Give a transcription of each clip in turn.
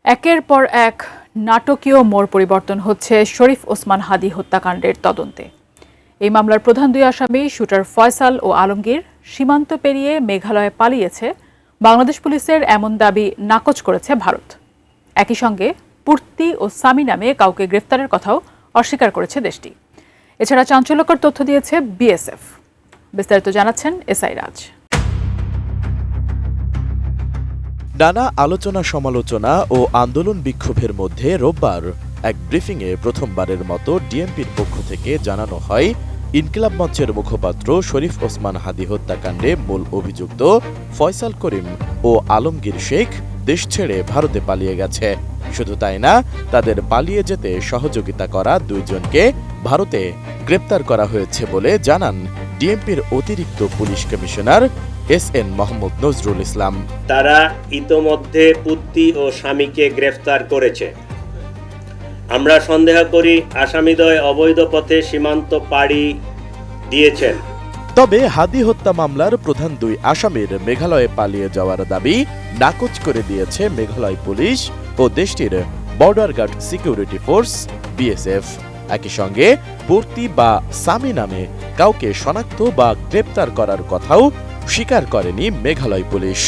একের পর এক নাটকীয় মোড় পরিবর্তন হচ্ছে শরীফ ওসমান হাদি হত্যাকাণ্ডের তদন্তে। এই মামলার প্রধান দুই আসামি শুটার ফয়সাল ও আলমগীর সীমান্ত পেরিয়ে মেঘালয়ে পালিয়েছে বাংলাদেশ পুলিশের এমন দাবি নাকচ করেছে ভারত। একই সঙ্গে পূর্তি ও সামি নামে কাউকে গ্রেফতারের কথাও অস্বীকার করেছে দেশটি। এছাড়া চাঞ্চল্যকর তথ্য দিয়েছে বিএসএফ। বিস্তারিত জানাচ্ছেন এসআই রাজ। নানা আলোচনা সমালোচনা ও আন্দোলন বিক্ষোভের মধ্যে রোববার এক ব্রিফিংয়ে প্রথমবারের মতো ডিএমপির পক্ষ থেকে জানানো হয় ইনকিলাব মঞ্চের মুখপাত্র শরীফ ওসমান হাদি হত্যাকাণ্ডে মূল অভিযুক্ত ফয়সাল করিম ও আলমগীর শেখ দেশ ছেড়ে ভারতে পালিয়ে গেছে। শুধু তাই না, তাদের পালিয়ে যেতে সহযোগিতা করা দুইজনকে ভারতে গ্রেপ্তার করা হয়েছে বলে জানান ডিএমপির অতিরিক্ত police commissioner SN Mohammad Nazrul Islam. তারা ইতোমধ্যে পূর্তি ও স্বামীকে গ্রেফতার করেছে। আমরা সন্দেহ করি আসামিদ্বয় অবৈধ পথে সীমান্ত পাড়ি দিয়েছেন। তবে হাদি হত্যা মামলার প্রধান দুই আসামির মেঘালয়ে পালিয়ে যাওয়ার দাবি নাকচ করে দিয়েছে মেঘালয় পুলিশ ও দেশটির border guard security force BSF. একই সঙ্গে পূর্তি বা সামি নামে কাউকে শনাক্ত বা গ্রেপ্তার করার কথাও স্বীকার করেনি মেঘালয় পুলিশ।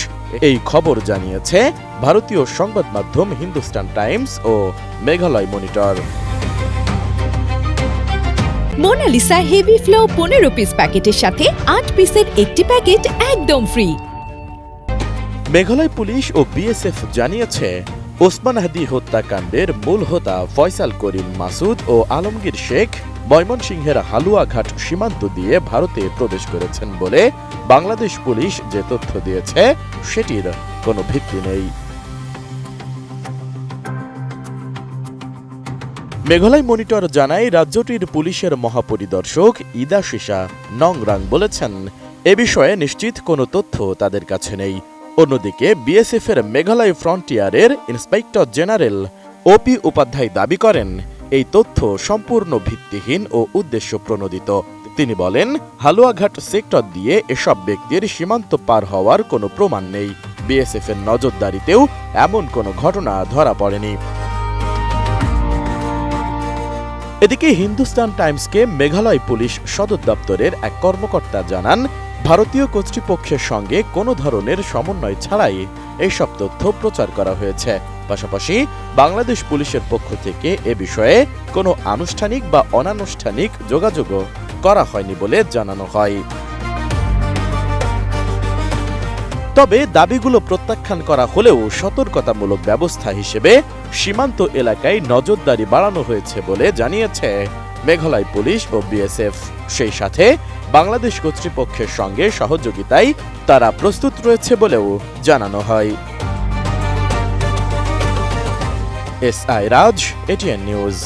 এই খবর জানিয়েছে ভারতীয় সংবাদ মাধ্যম হিন্দুস্তান টাইমস ও Meghalaya Monitor. Monalisa heavy flow 15 piece প্যাকেটের সাথে 8 পিসের একটি প্যাকেট একদম ফ্রি। মেঘালয় পুলিশ ও বিএসএফ জানিয়েছে ওসমান হাদি হত্যাকাণ্ডের মূল হোতা ফয়সাল করিম মাসুদ ও আলমগীর শেখ ময়মনসিংহের হালুয়াঘাট সীমান্ত দিয়ে ভারতে প্রবেশ করেছেন বলে বাংলাদেশ পুলিশ যে তথ্য দিয়েছে সেটির কোনো ভিত্তি নেই। মেঘালয় মনিটর জানায় রাজ্যটির পুলিশের মহাপরিদর্শক ইদাশিসা নংরাং বলেছেন এ বিষয়ে নিশ্চিত কোনো তথ্য তাদের কাছে নেই। অন্যদিকে বিএসএফ এর মেঘালয় ফ্রন্টিয়ারের ইন্সপেক্টর জেনারেল ওপি উপাধ্যায় দাবি করেন এই তথ্য সম্পূর্ণ ভিত্তিহীন ও উদ্দেশ্য প্রণোদিত। তিনি বলেন হালুয়াঘাট সেক্টর দিয়ে এসব ব্যক্তির সীমান্ত পার হওয়ার কোনো প্রমাণ নেই। বিএসএফ এর নজরদারিতেও এমন কোনো ঘটনা ধরা পড়েনি। এদিকে হিন্দুস্তান টাইমসকে মেঘালয় পুলিশ সদর দপ্তরের এক কর্মকর্তা জানান ভারতীয় কর্তৃপক্ষের সঙ্গে কোনো ধরনের সমন্বয় ছাড়াই এইসব তথ্য প্রচার করা হয়েছে। পাশাপাশি বাংলাদেশ পুলিশের পক্ষ থেকে এ বিষয়ে কোনো আনুষ্ঠানিক বা অনানুষ্ঠানিক যোগাযোগও করা হয়নি বলে জানানো হয়। তবে দাবিগুলো প্রত্যাখ্যান করা হলেও সতর্কতামূলক ব্যবস্থা হিসেবে সীমান্ত এলাকায় নজরদারি বাড়ানো হয়েছে বলে জানিয়েছে মেঘালয় পুলিশ ও বিএসএফ। সেই সাথে বাংলাদেশ কর্তৃপক্ষের সঙ্গে সহযোগিতায় তারা প্রস্তুত রয়েছে বলেও জানানো হয়। এসআই রাজ, এটিএন নিউজ।